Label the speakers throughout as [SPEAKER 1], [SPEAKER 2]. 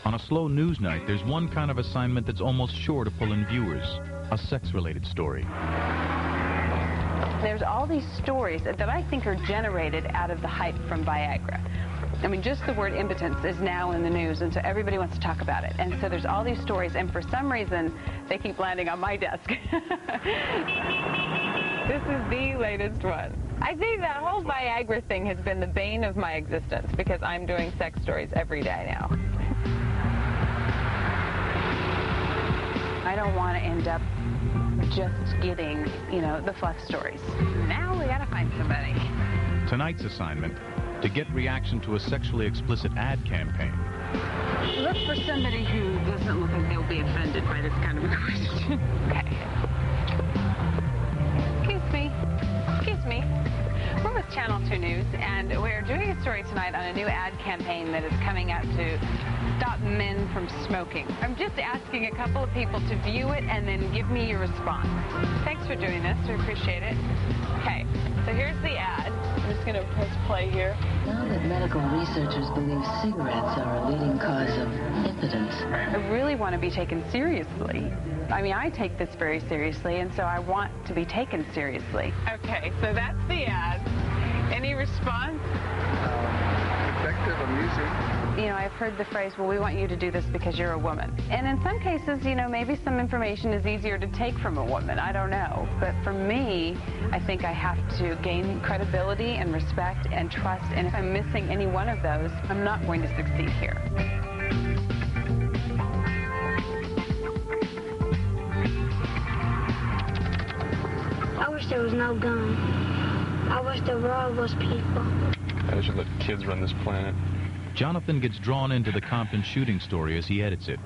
[SPEAKER 1] On a slow news night, there's one kind of assignment that's almost sure to pull in viewers, a sex-related story.
[SPEAKER 2] There's all these stories that I think are generated out of the hype from Viagra. I mean, just the word impotence is now in the news, and so everybody wants to talk about it. And so there's all these stories, and for some reason, they keep landing on my desk. This is the latest one. I think that whole Viagra thing has been the bane of my existence because I'm doing sex stories every day now. I don't want to end up just getting, the fluff stories. Now we gotta find somebody.
[SPEAKER 1] Tonight's assignment, to get reaction to a sexually explicit ad campaign.
[SPEAKER 2] Look for somebody who doesn't look like they'll be offended by this kind of a question. Okay. Excuse me. We're with Channel 2 News, and we're doing a story tonight on a new ad campaign that is coming out to stop men from smoking. I'm just asking a couple of people to view it and then give me your response. Thanks for doing this. We appreciate it. Okay, so here's the ad. I'm just going to press play here.
[SPEAKER 3] Now that medical researchers believe cigarettes are a leading cause of impotence.
[SPEAKER 2] I really want to be taken seriously. I mean, I take this very seriously, and so I want to be taken seriously. Okay, so that's the ad. Any response?
[SPEAKER 4] Effective, amusing.
[SPEAKER 2] I've heard the phrase, well, we want you to do this because you're a woman. And in some cases, maybe some information is easier to take from a woman. I don't know. But for me, I think I have to gain credibility and respect and trust. And if I'm missing any one of those, I'm not going to succeed here.
[SPEAKER 5] I wish there was no gun. I wish there were all those people.
[SPEAKER 4] I should let kids run this planet.
[SPEAKER 1] Jonathan gets drawn into the Compton shooting story as he edits it.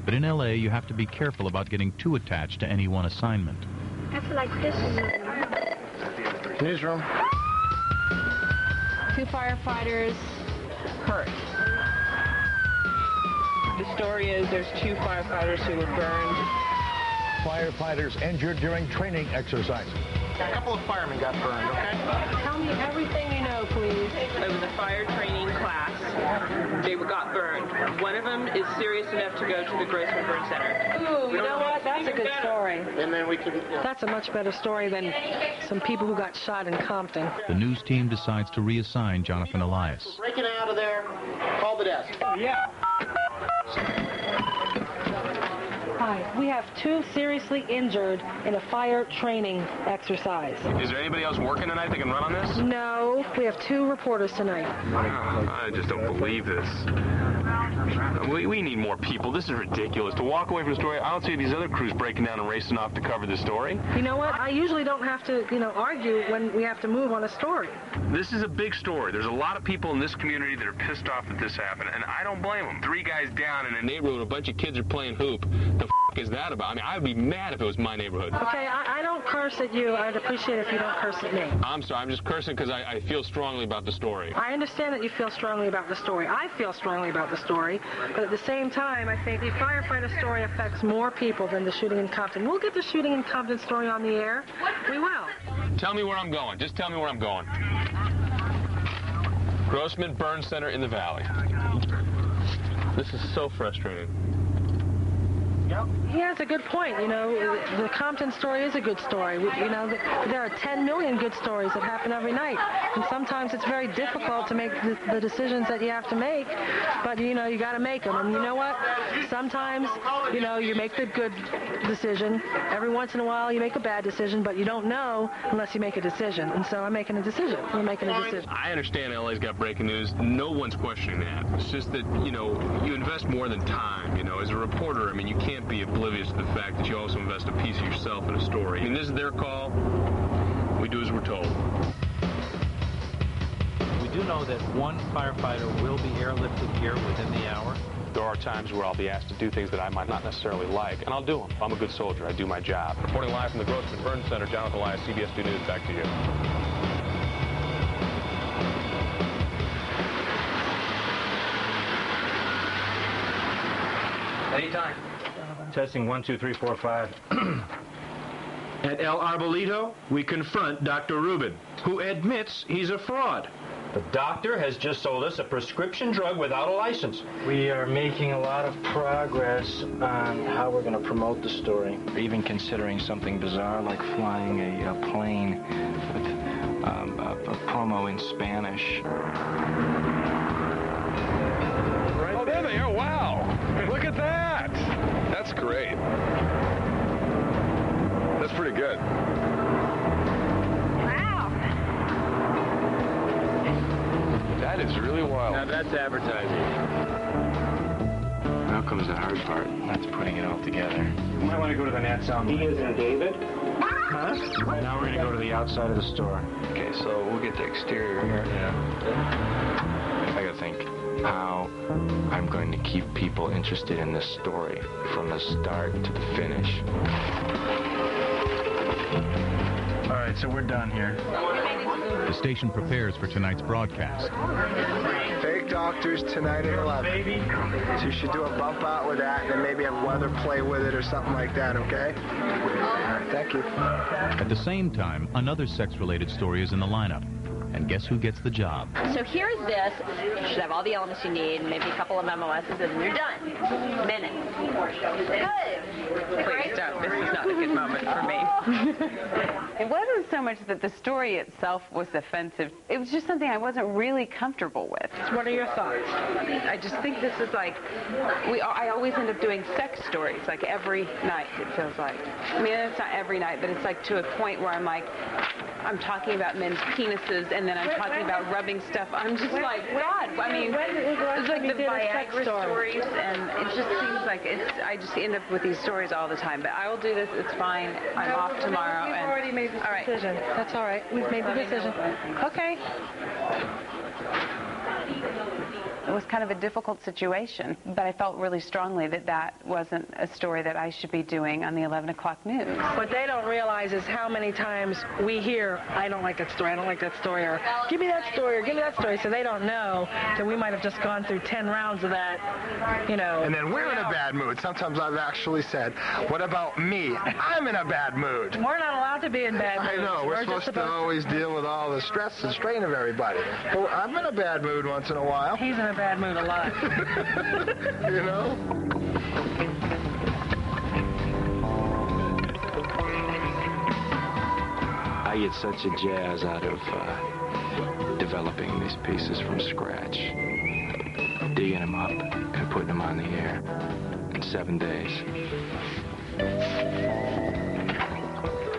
[SPEAKER 1] But in L.A., you have to be careful about getting too attached to any one assignment.
[SPEAKER 5] I feel like this is it.
[SPEAKER 4] Newsroom.
[SPEAKER 6] 2 firefighters hurt.
[SPEAKER 2] The story is there's 2 firefighters who were burned.
[SPEAKER 7] Firefighters injured during training exercise.
[SPEAKER 4] A couple of firemen got burned, okay?
[SPEAKER 6] Tell me everything you know, please.
[SPEAKER 8] It was a fire training class. They got burned. One of them is serious enough to go to the Grossman Burn Center.
[SPEAKER 6] Ooh, you know what? That's a good story.
[SPEAKER 4] And then we can...
[SPEAKER 6] That's a much better story than some people who got shot in Compton.
[SPEAKER 1] The news team decides to reassign Jonathan Elias.
[SPEAKER 4] Breaking out of there. Call the desk. Yeah.
[SPEAKER 6] Hi, we have 2 seriously injured in a fire training exercise.
[SPEAKER 4] Is there anybody else working tonight that can run on this?
[SPEAKER 6] No, we have 2 reporters tonight.
[SPEAKER 4] I just don't believe this. We need more people. This is ridiculous. To walk away from the story, I don't see these other crews breaking down and racing off to cover the story.
[SPEAKER 6] You know what? I usually don't have to, argue when we have to move on a story.
[SPEAKER 4] This is a big story. There's a lot of people in this community that are pissed off that this happened, and I don't blame them. 3 guys down in a neighborhood, a bunch of kids are playing hoop. The is that about? I mean, I'd be mad if it was my neighborhood.
[SPEAKER 6] Okay, I don't curse at you. I'd appreciate it if you don't curse at me.
[SPEAKER 4] I'm sorry. I'm just cursing because I feel strongly about the story.
[SPEAKER 6] I understand that you feel strongly about the story. I feel strongly about the story. But at the same time, I think the firefighter story affects more people than the shooting in Compton. We'll get the shooting in Compton story on the air. We will.
[SPEAKER 4] Tell me where I'm going. Just tell me where I'm going. Grossman Burn Center in the Valley. This is so frustrating.
[SPEAKER 6] He has a good point. The Compton story is a good story. There are 10 million good stories that happen every night. And sometimes it's very difficult to make the decisions that you have to make. But, you got to make them. And you know what? Sometimes, you make the good decision. Every once in a while, you make a bad decision. But you don't know unless you make a decision. And so I'm making a decision. We're making a decision.
[SPEAKER 4] I understand LA's got breaking news. No one's questioning that. It's just that, you invest more than time. As a reporter, I mean, you can't be oblivious to the fact that you also invest a piece of yourself in a story. I mean, this is their call. We do as we're told.
[SPEAKER 9] We do know that 1 firefighter will be airlifted here within the hour.
[SPEAKER 4] There are times where I'll be asked to do things that I might not necessarily like, and I'll do them. I'm a good soldier. I do my job. Reporting live from the Grossman Burn Center, Jonathan Elias, CBS2 News. Back to you.
[SPEAKER 9] Anytime. Testing 1, 2, 3, 4, 5.
[SPEAKER 10] At El Arbolito, we confront Dr. Rubin, who admits he's a fraud. The doctor has just sold us a prescription drug without a license.
[SPEAKER 9] We are making a lot of progress on how we're going to promote the story. We're even considering something bizarre like flying a plane with a promo in Spanish.
[SPEAKER 11] Oh, there they are. Wow. Look at that. That's great. That's pretty good. That is really wild.
[SPEAKER 4] Now that's advertising.
[SPEAKER 9] Now comes the hard part. That's putting it all together. You might want to go to the net sound. He is in David. Huh? Right, now we're going to go to the outside of the store. Okay, so we'll get the exterior here. Yeah. I got to think how I'm going to keep people interested in this story from the start to the finish. All right, so we're done here.
[SPEAKER 1] The station prepares for tonight's broadcast.
[SPEAKER 12] Fake doctors tonight at 11. So you should do a bump out with that and then maybe have weather play with it or something like that, okay? All right, thank you.
[SPEAKER 1] At the same time, another sex-related story is in the lineup. And guess who gets the job?
[SPEAKER 13] So here's this. You should have all the elements you need, maybe a couple of MOSs, and you're done. Minutes. Good.
[SPEAKER 2] Please don't. This is not a good moment for me. It wasn't so much that the story itself was offensive. It was just something I wasn't really comfortable with.
[SPEAKER 6] What are your thoughts?
[SPEAKER 2] I just think this is like, I always end up doing sex stories, like every night, it feels like. I mean, it's not every night, but it's like to a point where I'm like, I'm talking about men's penises, and then I'm talking about rubbing stuff. I'm just like, God. I mean, it's like the Viagra stories, and it just seems like I just end up with these stories all the time. But I will do this. It's fine. I'm off tomorrow.
[SPEAKER 6] We've already made the decision. That's all right. We've made the decision. Okay.
[SPEAKER 2] It was kind of a difficult situation, but I felt really strongly that that wasn't a story that I should be doing on the 11 o'clock news.
[SPEAKER 6] What they don't realize is how many times we hear, I don't like that story, I don't like that story, or give me that story, or give me that story. So they don't know that we might have just gone through 10 rounds of that, you know.
[SPEAKER 12] And then we're in a bad mood. Sometimes I've actually said, what about me? I'm in a bad mood.
[SPEAKER 6] We're not allowed to be in bad moods.
[SPEAKER 12] I know. We're supposed to always deal with all the stress and strain of everybody. But I'm in a bad mood once in a while.
[SPEAKER 6] He's in a bad mood a lot.
[SPEAKER 12] You know?
[SPEAKER 9] I get such a jazz out of developing these pieces from scratch, digging them up and putting them on the air in 7 days.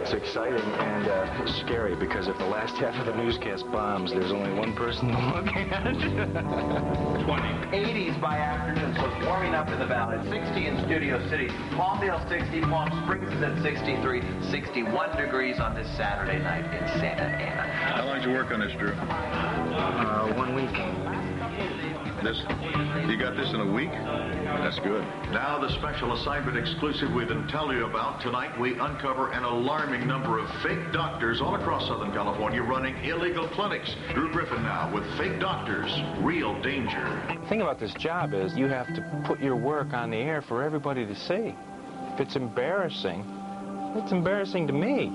[SPEAKER 9] It's exciting and scary because if the last half of the newscast bombs, there's only one person to look at.
[SPEAKER 14] 80s by afternoon, so it's warming up in the valley. 60 in Studio City. Palmdale 60, Palm Springs is at 63, 61 degrees on this Saturday night in Santa Ana.
[SPEAKER 11] How long did you work on this, Drew?
[SPEAKER 9] 1 week.
[SPEAKER 11] You got this in a week? That's good.
[SPEAKER 15] Now the special assignment exclusive we've been telling you about. Tonight we uncover an alarming number of fake doctors all across Southern California running illegal clinics. Drew Griffin now with Fake Doctors, Real Danger.
[SPEAKER 9] The thing about this job is you have to put your work on the air for everybody to see. If it's embarrassing to me.